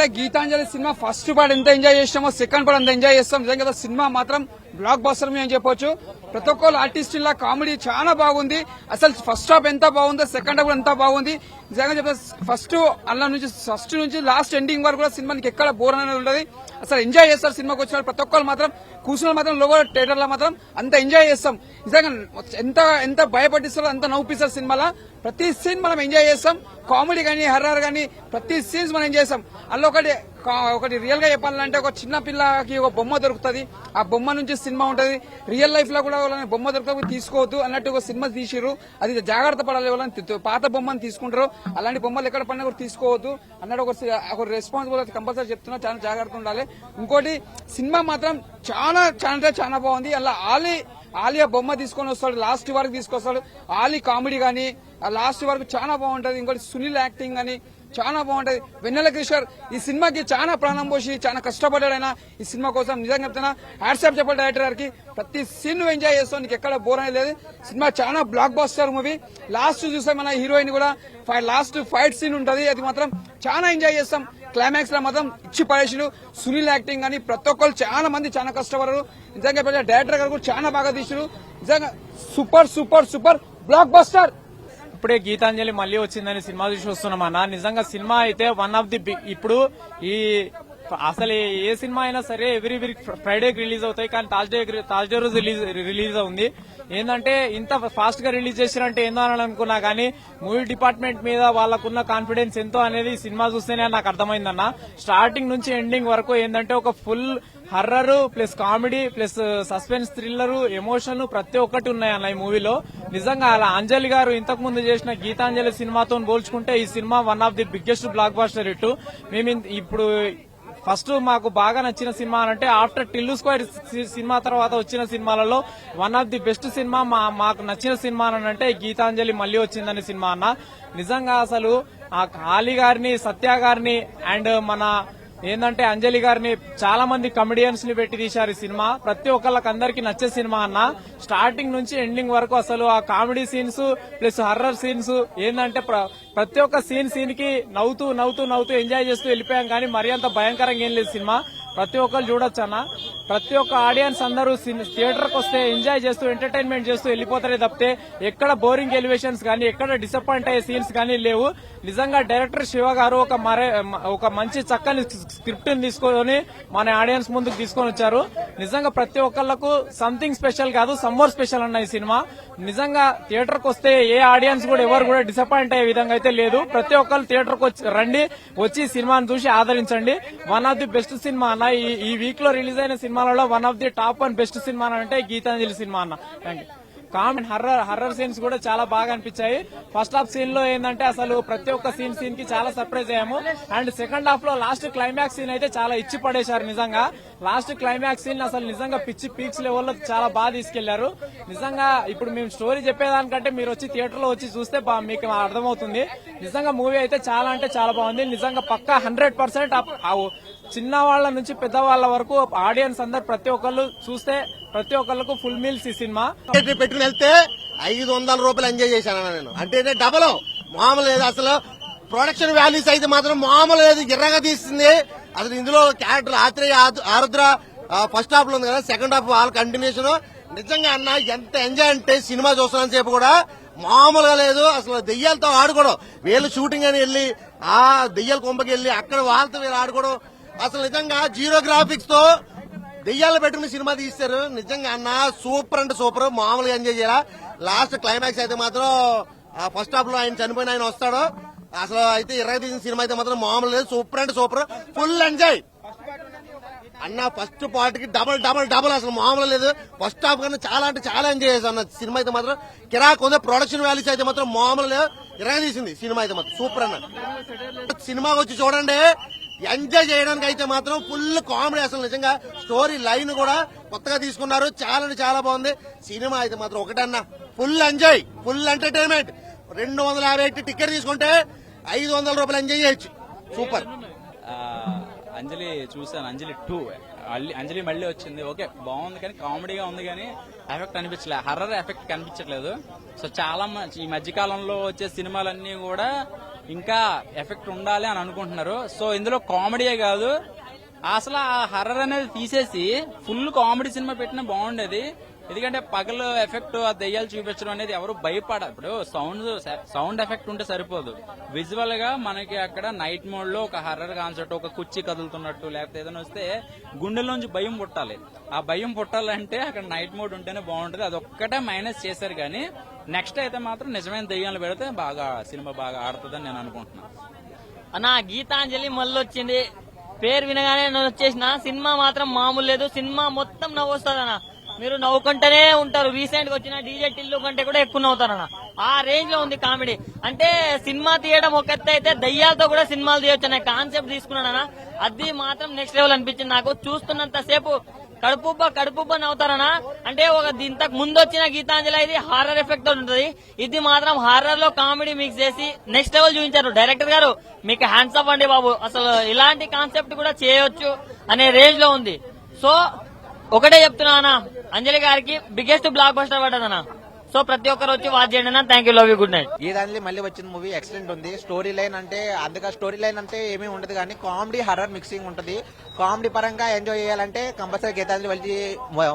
ఎందుకంటే Gitanjali cinema first part ఎంత enjoy చేసామో సెకండ్ పార్ట్ అంత ఎంజాయ్ చేస్తాం. నిజంగా సినిమా మాత్రం బ్లాక్ బస్టర్ అని చెప్పొచ్చు. ప్రతి ఒక్కరు ఆర్టిస్టుల కామెడీ చాలా బాగుంది. అసలు ఫస్ట్ హాఫ్ ఎంత బాగుందో సెకండ్ హాఫ్ ఎంత బాగుంది. నిజంగా చెప్తా ఫస్ట్ నుంచి లాస్ట్ ఎండింగ్ వరకు కూడా సినిమాకి ఎక్కడ బోర్ అనేది ఉండదు. అసలు ఎంజాయ్ చేస్తారు. సినిమాకి వచ్చిన ప్రతి ఒక్కరు మాత్రం కూర్చున్న మాత్రం లోపల థియేటర్ లో మాత్రం అంత ఎంజాయ్ చేస్తాం. నిజంగా ఎంత భయపడిస్తారో అంత నవ్వుపిస్తారు సినిమాలో. ప్రతి సీన్ మనం ఎంజాయ్ చేస్తాం. కామెడీ కానీ హర్రర్ కానీ ప్రతి సీన్స్ మనం ఎంజాయ్ చేస్తాం. అందులో ఒకటి రియల్ గా చెప్పాలంటే ఒక చిన్న పిల్లకి ఒక బొమ్మ దొరుకుతుంది. ఆ బొమ్మ నుంచి సినిమా ఉంటది. రియల్ లైఫ్ లో కూడా బొమ్మ దొరకకపోతే తీసుకోవద్దు అన్నట్టు ఒక సినిమా తీసిరు. అది జాగ్రత్త పడాలి. వాళ్ళని పాత బొమ్మను తీసుకుంటారు. అలాంటి బొమ్మలు ఎక్కడ పడినా కూడా తీసుకోవద్దు అన్నట్టు ఒక రెస్పాన్సిబుల్ కంపల్సరీ చెప్తున్నా. చాలా జాగ్రత్త ఉండాలి. ఇంకోటి సినిమా మాత్రం చాలా బాగుంది. అలా ఆలియా బొమ్మ తీసుకొని వస్తాడు. లాస్ట్ వరకు తీసుకొస్తాడు. ఆలీ కామెడీ గానీ లాస్ట్ వరకు చాలా బాగుంటది. ఇంకోటి సునీల్ యాక్టింగ్ గానీ చాలా బాగుంటది. వెన్నెల కిషోర్ ఈ సినిమాకి చాలా ప్రాణం పోసి చాలా కష్టపడ్డాడు. ఆయన ఈ సినిమా కోసం నిజంగా చెప్తున్నా హ్యాట్సాప్ చెప్పాలి డైరెక్టర్ గారికి. ప్రతి సీన్ నువ్వు ఎంజాయ్ చేస్తావు. నీకు ఎక్కడ బోర్ అనేది లేదు. సినిమా చాలా బ్లాక్ బస్టర్ మూవీ. లాస్ట్ చూస్తే మన హీరోయిన్ కూడా లాస్ట్ ఫైట్ సీన్ ఉంటది. అది మాత్రం చాలా ఎంజాయ్ చేస్తాం. క్లైమాక్స్ లో మాత్రం ఇచ్చి పడేసిడు. సునీల్ యాక్టింగ్ కానీ ప్రతి ఒక్కరు చాలా మంది చాలా కష్టపడరు. నిజంగా డైరెక్టర్ గారు కూడా చాలా బాగా తీసిరు. నిజంగా super super super block buster. ఇప్పుడే గీతాంజలి మళ్ళీ వచ్చిందని సినిమా చూసి వస్తున్నాం అన్న. నిజంగా సినిమా అయితే వన్ ఆఫ్ ది ఇప్పుడు ఈ అసలు ఏ సినిమా అయినా సరే ఎవ్రీ వీక్ ఫ్రైడేకి రిలీజ్ అవుతాయి. కానీ థర్స్డే రోజు రిలీజ్ అవుంది. ఏంటంటే ఇంత ఫాస్ట్ గా రిలీజ్ చేసిరంటే ఏందో అని అనుకున్నా. కానీ మూవీ డిపార్ట్మెంట్ మీద వాళ్ళకున్న కాన్ఫిడెన్స్ ఎంతో అనేది సినిమా చూస్తేనే నాకు అర్థమైందన్న. స్టార్టింగ్ నుంచి ఎండింగ్ వరకు ఏంటంటే ఒక full horror plus comedy plus suspense thriller emotion ప్రతి ఒక్కటి ఉన్నాయన్న ఈ మూవీలో. నిజంగా అలా అంజలి గారు ఇంతకు ముందు చేసిన గీతాంజలి సినిమాతో పోల్చుకుంటే ఈ cinema one of the biggest block buster hit. మేము ఇప్పుడు ఫస్ట్ మాకు బాగా నచ్చిన సినిమా అంటే ఆఫ్టర్ టిల్లు స్క్వేర్ సినిమా తర్వాత వచ్చిన సినిమాలలో one of the best cinema మాకు నచ్చిన సినిమా అంటే గీతాంజలి మళ్ళీ వచ్చిందనే సినిమా అన్న. నిజంగా అసలు ఆ కాళీ గారిని సత్య గారిని అండ్ మన ఏంటంటే అంజలి గారిని చాలా మంది కమెడియన్స్ ని పెట్టి తీశారు ఈ సినిమా. ప్రతి ఒక్కళ్ళకి అందరికి నచ్చే సినిమా అన్న. స్టార్టింగ్ నుంచి ఎండింగ్ వరకు అసలు ఆ comedy scenes plus horror scenes ఏంటంటే ప్రతి ఒక్క సీన్ కి నవ్వుతూ ఎంజాయ్ చేస్తూ వెళ్ళిపోయాం. కానీ మరీ అంత భయంకరంగా ఏం లేదు సినిమా. ప్రతి ఒక్కరు చూడొచ్చు అన్న. ప్రతి ఒక్క ఆడియన్స్ అందరూ థియేటర్ కు వస్తే ఎంజాయ్ చేస్తూ ఎంటర్టైన్మెంట్ చేస్తూ వెళ్ళిపోతారే తప్పితే ఎక్కడ బోరింగ్ ఎలివేషన్స్ కానీ ఎక్కడ డిసప్పాయింట్ అయ్యే సీన్స్ కానీ లేవు. నిజంగా డైరెక్టర్ శివ గారు ఒక మంచి చక్కని స్క్రిప్ట్ ని తీసుకొని మన ఆడియన్స్ ముందుకు తీసుకొని వచ్చారు. నిజంగా ప్రతి ఒక్కళ్లకు సంథింగ్ స్పెషల్ కాదు సమ్మర్ స్పెషల్ అన్న ఈ సినిమా. నిజంగా థియేటర్ కు వస్తే ఏ ఆడియన్స్ కూడా ఎవరు కూడా డిసప్పాయింట్ అయ్యే విధంగా అయితే లేదు. ప్రతి ఒక్కరు థియేటర్ కు రండి, వచ్చి సినిమాను చూసి ఆదరించండి. One of the best cinema అన్న. ఈ వీక్ లో రిలీజ్ అయిన సినిమాలలో one of the top and best cinema అంటే గీతాంజలి సినిమా అన్న. Thank you. Comedy horror scenes కూడా చాలా బాగా అనిపించాయి. ఫస్ట్ హాఫ్ సీన్ లో ఏంటంటే అసలు ప్రతి ఒక్క సీన్ కి చాలా సర్ప్రైజ్ అయ్యాము. అండ్ సెకండ్ హాఫ్ లో లాస్ట్ క్లైమాక్స్ సీన్ అయితే చాలా ఇచ్చి పడేశారు. నిజంగా లాస్ట్ క్లైమాక్స్ సీన్ అసలు నిజంగా పిచ్చి పీక్స్ లెవెల్లో చాలా బాగా తీసుకెళ్లారు. నిజంగా ఇప్పుడు మేము స్టోరీ చెప్పేదానికంటే మీరు వచ్చి థియేటర్ లో వచ్చి చూస్తే మీకు అర్థమవుతుంది. నిజంగా మూవీ అయితే చాలా అంటే చాలా బాగుంది. నిజంగా పక్కా 100% చిన్న వాళ్ళ నుంచి పెద్దవాళ్ల వరకు ఆడియన్స్ అందరు ప్రతి ఒక్కళ్ళు చూస్తే ప్రతి ఒక్కళ్ళకు ఫుల్ మీల్స్ ఈ సినిమా. పెట్టుకుని వెళ్తే 500 రూపాయలు ఎంజాయ్ చేశాను నేను. అంటే డబల్ మామూలు లేదు. అసలు ప్రొడక్షన్ వాల్యూస్ అయితే మాత్రం మామూలు లేదు. ఎర్రగా తీస్తుంది. అసలు ఇందులో క్యారెక్టర్ ఆరుద్ర ఫస్ట్ హాఫ్ లో ఉంది కదా, సెకండ్ హాఫ్ వాళ్ళ కంటిన్యూషన్. నిజంగా అన్న ఎంత ఎంజాయ్ అంటే సినిమా చూస్తున్నంత సేపు కూడా మామూలుగా లేదు. అసలు దెయ్యాలతో ఆడుకోవడం, వీళ్ళు షూటింగ్ అని వెళ్లి ఆ దెయ్యాల కొంపకి వెళ్లి అక్కడ వాళ్ళతో వీళ్ళు ఆడుకోవడం, అసలు నిజంగా జీరో గ్రాఫిక్స్ తో దెయ్యాలు పెట్టుకుని సినిమా తీస్తారు. నిజంగా అన్న సూపర్ అంటే సూపర్, మామూలుగా ఎంజాయ్ చేయాలా. లాస్ట్ క్లైమాక్స్ అయితే మాత్రం ఫస్ట్ హాఫ్ లో ఆయన చనిపోయిన ఆయన వస్తాడు. అసలు అయితే తీసిన సినిమా అయితే మాత్రం మామూలు లేదు. సూపర్ అంటే సూపర్, ఫుల్ ఎంజాయ్ అన్న. ఫస్ట్ పార్ట్ కి డబల్ అసలు మామూలు లేదు. ఫస్ట్ హాఫ్ కన్నా చాలా అంటే చాలా ఎంజాయ్ చేశాను అన్న. సినిమా అయితే మాత్రం కిరాక్ ఉంది. ప్రొడక్షన్ వాల్యూస్ అయితే మాత్రం మామూలు లేదు. ఇరగా తీసింది సినిమా అయితే మాత్రం సూపర్ అన్న. సినిమాకి వచ్చి చూడండి, ఎంజాయ్ చేయడానికి అయితే మాత్రం ఫుల్ కామెడీ. అసలు నిజంగా స్టోరీ లైన్ కూడా కొత్తగా తీసుకున్నారు. చాలా బాగుంది సినిమా అయితే మాత్రం. ఒకటన్నా full enjoy, full entertainment. 250 ticket తీసుకుంటే 500 రూపాయలు ఎంజాయ్ చేయొచ్చు. సూపర్. అంజలి చూసాను, అంజలి 2 అంజలి మళ్ళీ వచ్చింది. ఓకే బాగుంది కానీ కామెడీగా ఉంది కానీ ఎఫెక్ట్ అనిపించలేదు, హర్రర్ ఎఫెక్ట్ కనిపించట్లేదు. సో చాలా ఈ మధ్యకాలంలో వచ్చే సినిమాలన్నీ కూడా ఇంకా ఎఫెక్ట్ ఉండాలి అని అనుకుంటున్నారు. సో ఇందులో కామెడీయే కాదు, అసలు ఆ హర్రర్ అనేది తీసేసి ఫుల్ కామెడీ సినిమా పెట్టినా బాగుండేది. ఎందుకంటే పగలు ఎఫెక్ట్ ఆ దెయ్యాలు చూపించడం అనేది ఎవరు భయపడ. ఇప్పుడు సౌండ్ ఎఫెక్ట్ ఉంటే సరిపోదు, విజువల్ గా మనకి అక్కడ నైట్ మోడ్ లో ఒక హర్రర్ కాన్సెప్ట్, ఒక కుర్చీ కదులుతున్నట్టు లేకపోతే ఏదైనా వస్తే గుండెల్లోంచి భయం పుట్టాలి. ఆ భయం పుట్టాలంటే అక్కడ నైట్ మోడ్ ఉంటేనే బాగుంటది. అదొక్కటే మైనస్ చేశారు. కానీ నెక్స్ట్ అయితే మాత్రం నిజమైన దెయ్యాలు పెడితే బాగా సినిమా బాగా ఆడుతుందని నేను అనుకుంటున్నాను. అన్న గీతాంజలి మళ్ళీ వచ్చింది, పేరు వినగానే నేను వచ్చేసిన. సినిమా మాత్రం మామూలు లేదు, సినిమా మొత్తం నవ్వొస్తుంది అన్న, మీరు నవ్వుకుంటూనే ఉంటారు. రీసెంట్ గా వచ్చిన డీజే టిల్లు కంటే కూడా ఎక్కువ నవ్వుతారన్న, ఆ రేంజ్ లో ఉంది కామెడీ. అంటే సినిమా తీయడం ఒక ఎత్తు అయితే దయ్యాలతో కూడా సినిమాలు తీయొచ్చు అనే కాన్సెప్ట్ తీసుకున్నానన్న, అది మాత్రం నెక్స్ట్ లెవెల్ అనిపించింది నాకు. చూస్తున్నంత సేపు కడుపుబ్బ నవ్వుతారనా. అంటే ఒక ఇంతకు ముందు వచ్చిన గీతాంజలి ఇది హారర్ ఎఫెక్ట్ తో ఉంటది, ఇది మాత్రం హారర్ లో కామెడీ మిక్స్ చేసి నెక్స్ట్ లెవెల్ చూపించారు. డైరెక్టర్ గారు మీకు హ్యాండ్స్ అప్ అండి బాబు, అసలు ఇలాంటి కాన్సెప్ట్ కూడా చేయొచ్చు అనే రేంజ్ లో ఉంది. సో ఒకటే చెప్తున్నా అన్న, అంజలి గారికి బిగ్గెస్ట్ బ్లాక్ బస్టర్ పడ్డదన్న. సో ప్రతి ఒక్కరు వచ్చి వాచ్ చేయండి అన్న. Thank you, love you, good night. Geethanjali మళ్ళీ వచ్చిన మూవీ ఎక్సలెంట్ ఉంది. స్టోరీ లైన్ అంటే అందుకే స్టోరీ లైన్ అంటే ఏమీ ఉండదు, కానీ కామెడీ హర్రర్ మిక్సింగ్ ఉంటుంది. కామెడీ పరంగా ఎంజాయ్ చేయాలంటే కంపల్సరీ గీతాంజలి వెళ్ళి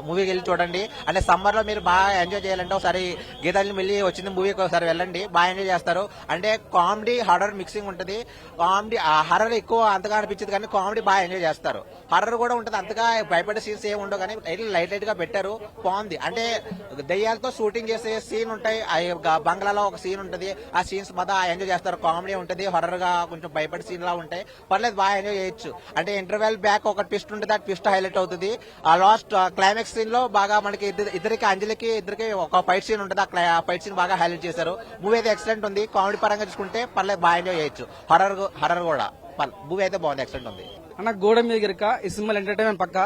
మూవీకి వెళ్ళి చూడండి. అంటే సమ్మర్ లో మీరు బాగా ఎంజాయ్ చేయాలంటే ఒకసారి గీతాంజలి వెళ్ళి వచ్చిన మూవీకి ఒకసారి వెళ్ళండి, బాగా ఎంజాయ్ చేస్తారు. అంటే కామెడీ హర్రర్ మిక్సింగ్ ఉంటుంది. కామెడీ హర్రర్ ఎక్కువ అంతగా అనిపించదు, కానీ కామెడీ బాగా ఎంజాయ్ చేస్తారు. హర్రర్ కూడా ఉంటుంది, అంతగా భయపడే సీన్స్ ఏమి ఉండవు, కానీ లైట్ లైట్ గా పెట్టారు, బాగుంది. అంటే దయ్యాలతో షూటింగ్ చేసే సీన్ ఉంటాయి, బంగ్లాలో ఒక సీన్ ఉంటుంది, ఆ సీన్స్ బాగా ఎంజాయ్ చేస్తారు. కామెడీ ఉంటుంది, హర్రర్ గా కొంచెం భయపడే సీన్ లా ఉంటాయి, పర్లేదు బాగా ఎంజాయ్ చేయొచ్చు. అంటే ఇంటర్వెల్ బ్యాక్ ఒక ట్విస్ట్ ఉంటుంది, ఆ ట్విస్ట్ హైలైట్ అవుతుంది. ఆ లాస్ట్ క్లైమాక్స్ సీన్ లో బాగా మనకి ఇద్దరికి అంజలికి ఒక ఫైట్ సీన్ ఉంటుంది, ఆ ఫైట్ సీన్ బాగా హైలైట్ చేశారు. మూవీ అయితే ఎక్సలెంట్ ఉంది. కామెడీ పరంగా చూసుకుంటే పర్లేదు బాగా ఎంజాయ్ చేయొచ్చు. హర్రర్ కూడా మూవీ అయితే బాగుంది, ఎక్సలెంట్ ఉంది. అన్న గోడ మీద గిరక ఈ సినిమా ఎంటర్టైన్మెంట్ పక్క.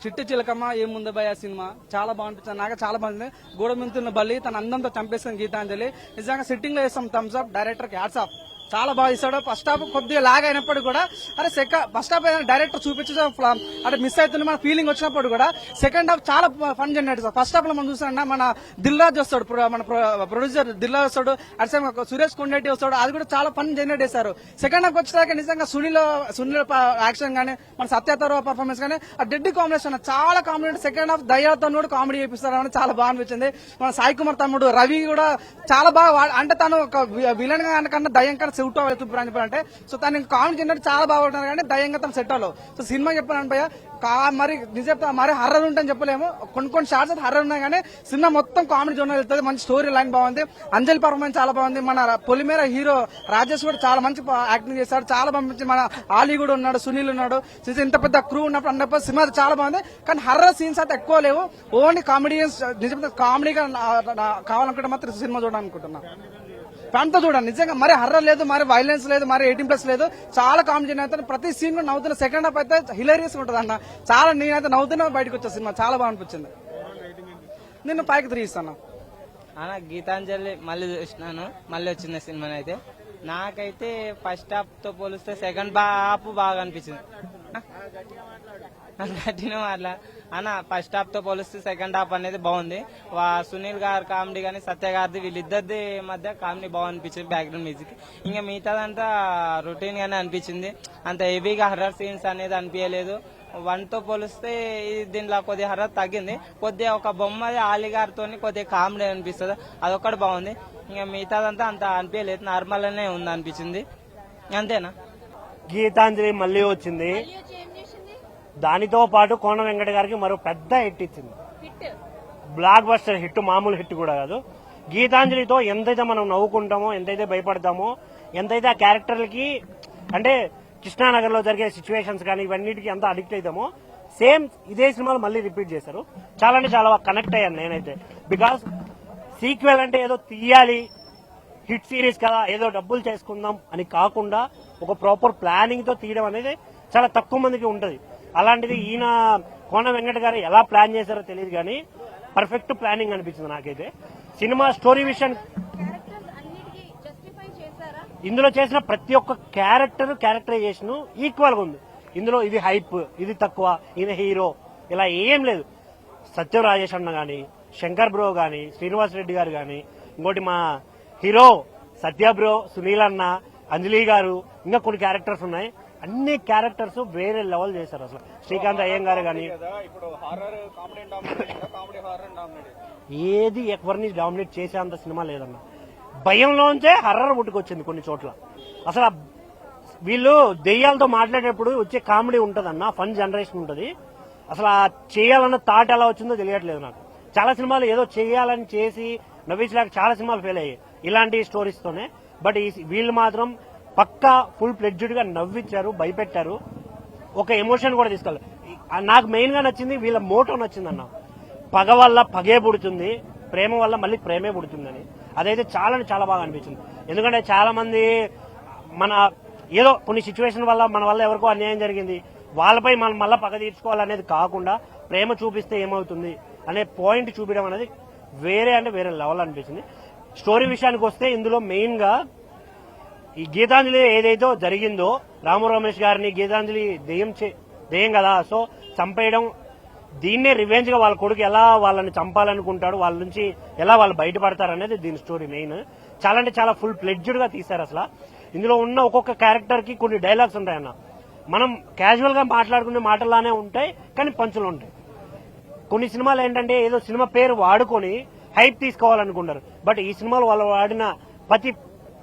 చిట్టు చిలకమ్మ ఏముంది భయ సినిమా చాలా బాగుంటుంది, నాకు చాలా బాగుంది. గోడ మీద ఉన్న బల్లి తన అందంతో చంపేస్తుంది గీతాంజలి. నిజంగా సిట్టింగ్ లో వేస్తాం థమ్స్ అప్. డైరెక్టర్ కి హ్యాట్స్ ఆఫ్, చాలా బాగా ఇస్తాడు. ఫస్ట్ హాఫ్ కొద్దిగా లాగ్ అయినప్పుడు కూడా అరే ఫస్ట్ హాఫ్ ఏదైనా డైరెక్టర్ చూపించడం అంటే మిస్ అవుతుంది మన ఫీలింగ్ వచ్చినప్పుడు కూడా సెకండ్ హాఫ్ చాలా ఫన్ జనరేట్. ఫస్ట్ హాఫ్ లో మనం చూసాం మన దిల్రాజ్ వస్తాడు, మన ప్రొడ్యూసర్ దిల్రాజ్ వస్తాడు, అటు సురేష్ కొండెట్టి వస్తాడు, అది కూడా చాలా ఫన్ జనరేట్ చేశారు. సెకండ్ హాఫ్ వచ్చేదాకా నిజంగా సునీల్ యాక్షన్ గానీ మన సత్యతర పర్ఫార్మెన్స్ కానీ ఆ డెడ్డి కాంబినేషన్ చాలా కామెడీ. సెకండ్ హాఫ్ దయ్యాలతో కూడా కామెడీ చేపిస్తారు అని చాలా బాగా అనిపించింది. మన సాయి కుమార్ తమ్ముడు రవి కూడా చాలా బాగా, అంటే తను ఒక విలన్ గా కన్నా దయ్యం కన్నా సెట్ అంటే సో తను కామెడీ జనరేట్ చాలా బాగుంటున్నారు, కానీ దయ్యంగా తను సెట్ అవ్వలేదు. సో సినిమా చెప్పాను భయ్య మరి నిజం మరి హర్రర్ ఉంటుందని చెప్పలేము, కొన్ని షార్ట్స్ అయితే హర్రర్ ఉన్నాయి, కానీ సినిమా మొత్తం కామెడీ జోన్ వెళ్తుంది. మంచి స్టోరీ లైన్ బాగుంది, అంజలి పర్ఫార్మెన్స్ చాలా బాగుంది. మన పొలిమేర హీరో రాజేష్ కూడా చాలా మంచి యాక్టింగ్ చేశాడు, చాలా బాగుంది. మన ఆలీ కూడా ఉన్నాడు, సునీల్ ఉన్నాడు. ఇంత పెద్ద క్రూ ఉన్నప్పుడు అన్నప్పుడు సినిమా చాలా బాగుంది, కానీ హర్రర్ సీన్స్ అయితే ఎక్కువ లేవు. ఓన్లీ కామెడియన్స్ నిజం కామెడీగా కావాలనుకుంటే మాత్రం సినిమా చూడాలనుకుంటున్నా. ఫ్యాన్ తో చూడండి, నిజంగా మరి హర్రర్ లేదు, మరి వైలెన్స్ లేదు, మరి 18+ లేదు, చాలా కామెడీ అవుతుంది. ప్రతి సీన్ లో నవ్వుతున్న. సెకండ్ హాఫ్ అయితే హిలేరియస్ ఉంటుంది అన్న, చాలా నేనైతే నవ్వుతున్నా బయటకు వచ్చే సినిమా చాలా బాగా అనిపించింది. నేను 5కి 3 ఇస్తాను అన్న. గీతాంజలి మళ్ళీ చూసినాను, మళ్ళీ వచ్చింది సినిమా అయితే. నాకైతే ఫస్ట్ హాఫ్ తో పోలిస్తే సెకండ్ హాఫ్ బాగా అనిపించింది. అట్లా అన్న ఫస్ట్ హాఫ్ తో పోలిస్తే సెకండ్ హాఫ్ అనేది బాగుంది. సునీల్ గారు కామెడీ కానీ సత్య గారిది వీళ్ళిద్దరిది మధ్య కామెడీ బాగా అనిపించింది, బ్యాక్గ్రౌండ్ మ్యూజిక్. ఇంకా మిగతాదంతా రొటీన్ గానే అనిపించింది, అంత హెవీగా హర్రర్ సీన్స్ అనేది అనిపించలేదు. 1 తో పోలిస్తే దీంట్లో కొద్దిగా హర్రర్ తగ్గింది, కొద్దిగా ఒక బొమ్మది ఆలీ గారితో కొద్దిగా కామెడీ అనిపిస్తుంది, అదొక్కటి బాగుంది. ఇంకా మిగతాదంతా అంత అనిపించలేదు, నార్మల్ అనే ఉంది అనిపించింది. అంతేనా. గీతాంజలి మళ్ళీ వచ్చింది, దానితో పాటు కోన వెంకట గారికి మరో పెద్ద హిట్ ఇచ్చింది. బ్లాక్ బస్టర్ హిట్, మామూలు హిట్ కూడా కాదు. గీతాంజలితో ఎంతైతే మనం నవ్వుకుంటామో, ఎంతైతే భయపడతామో, ఎంతైతే ఆ క్యారెక్టర్లకి అంటే కృష్ణానగర్ లో జరిగే సిచ్యువేషన్స్ కానీ ఇవన్నిటికీ ఎంత అడిక్ట్ అవుతామో, సేమ్ ఇదే సినిమాలు మళ్ళీ రిపీట్ చేశారు. చాలా అంటే చాలా కనెక్ట్ అయ్యాను నేనైతే. బికాస్ సీక్వెల్ అంటే ఏదో తీయాలి, హిట్ సిరీస్ కదా ఏదో డబ్బులు చేసుకుందాం అని కాకుండా ఒక ప్రాపర్ ప్లానింగ్ తో తీయడం అనేది చాలా తక్కువ మందికి ఉంటది. అలాంటిది ఈయన కోన వెంకట గారు ఎలా ప్లాన్ చేశారో తెలియదు, కానీ పర్ఫెక్ట్ ప్లానింగ్ అనిపించింది నాకైతే. సినిమా స్టోరీ విషయం ఇందులో చేసిన ప్రతి ఒక్క క్యారెక్టరైజేషన్ ఈక్వల్ గా ఉంది. ఇందులో ఇది హైప్, ఇది తక్కువ, ఇది హీరో ఇలా ఏం లేదు. సత్యం రాజేష్ అన్న గాని, శంకర్ బ్రో గాని, శ్రీనివాస్ రెడ్డి గారు గాని, ఇంకోటి మా హీరో సత్య బ్రో, సునీల్ అన్న, అంజలి గారు, ఇంకా కొన్ని క్యారెక్టర్స్ ఉన్నాయి. అన్ని క్యారెక్టర్స్ వేరే లెవెల్ చేశారు అసలు. శ్రీకాంత్ అయ్యంగారు కానీ ఏది ఎవరిని డామినేట్ చేసేంత సినిమా లేదన్న. భయంలోంచే హర్రర్ పుట్టుకొచ్చింది కొన్ని చోట్ల. అసలు వీళ్ళు దెయ్యాలతో మాట్లాడేటప్పుడు వచ్చే కామెడీ ఉంటదన్న, ఫన్ జనరేషన్ ఉంటది. అసలు ఆ చేయాలన్న థాట్ ఎలా వచ్చిందో తెలియట్లేదు నాకు. చాలా సినిమాలు ఏదో చేయాలని చేసి నవ్వించలేక చాలా సినిమాలు ఫెయిల్ అయ్యాయి ఇలాంటి స్టోరీస్ తోనే. బట్ వీళ్ళు మాత్రం పక్కా ఫుల్ ప్లెడ్జ్డ్ గా నవ్వించారు, భయపెట్టారు, ఒక ఎమోషన్ కూడా తీసుకెళ్ళారు. నాకు మెయిన్ గా నచ్చింది వీళ్ళ మోటో నచ్చిందన్న. పగ వల్ల పగే పుడుతుంది, ప్రేమ వల్ల మళ్ళీ ప్రేమే పుడుతుందని. అదైతే చాలా బాగా అనిపించింది. ఎందుకంటే చాలా మంది మన ఏదో కొన్ని సిచ్యువేషన్ వల్ల మన వల్ల ఎవరికో అన్యాయం జరిగింది, వాళ్ళపై మనం మళ్ళీ పగ తీర్చుకోవాలనేది కాకుండా ప్రేమ చూపిస్తే ఏమవుతుంది అనే పాయింట్ చూపించడం అనేది వేరే లెవెల్ అనిపించింది. స్టోరీ విషయానికి వస్తే ఇందులో మెయిన్ గా ఈ గీతాంజలి ఏదైతే జరిగిందో, రాము రమేష్ గారిని గీతాంజలి దెయ్యం కదా, సో చంపేయడం, దీన్నే రివెంజ్ గా వాళ్ళ కొడుకు ఎలా వాళ్ళని చంపాలనుకుంటాడు, వాళ్ళ నుంచి ఎలా వాళ్ళు బయటపడతారు అనేది దీని స్టోరీ మెయిన్. చాలా ఫుల్ ప్లెడ్జ్డ్ గా తీశారు. అసలు ఇందులో ఉన్న ఒక్కొక్క క్యారెక్టర్ కి కొన్ని డైలాగ్స్ ఉంటాయన్న. మనం క్యాజువల్ గా మాట్లాడుకునే మాటల్లానే ఉంటాయి, కానీ పంచులు ఉంటాయి. కొన్ని సినిమాలు ఏంటంటే ఏదో సినిమా పేరు వాడుకొని హైప్ తీసుకోవాలనుకుంటారు. బట్ ఈ సినిమాలో వాళ్ళు వాడిన ప్రతి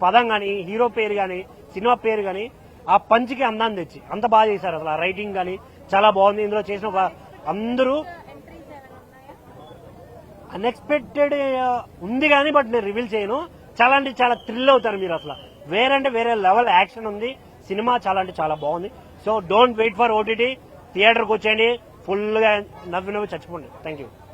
పదం గాని, హీరో పేరు గాని, సినిమా పేరు గాని ఆ పంచికి అందాన్ని తెచ్చి అంత బాగా చేశారు. అసలు ఆ రైటింగ్ గాని చాలా బాగుంది. ఇందులో చేసిన అందరూ అన్ఎక్స్పెక్టెడ్ ఉంది కానీ బట్ నేను రివీల్ చేయను. చాలా థ్రిల్ అవుతారు మీరు. అసలు వేరే లెవెల్ యాక్షన్ ఉంది. సినిమా చాలా బాగుంది. So don't wait for OTT, థియేటర్కి వచ్చేయండి, ఫుల్ గా నవ్వి చచ్చిపోండి. Thank you.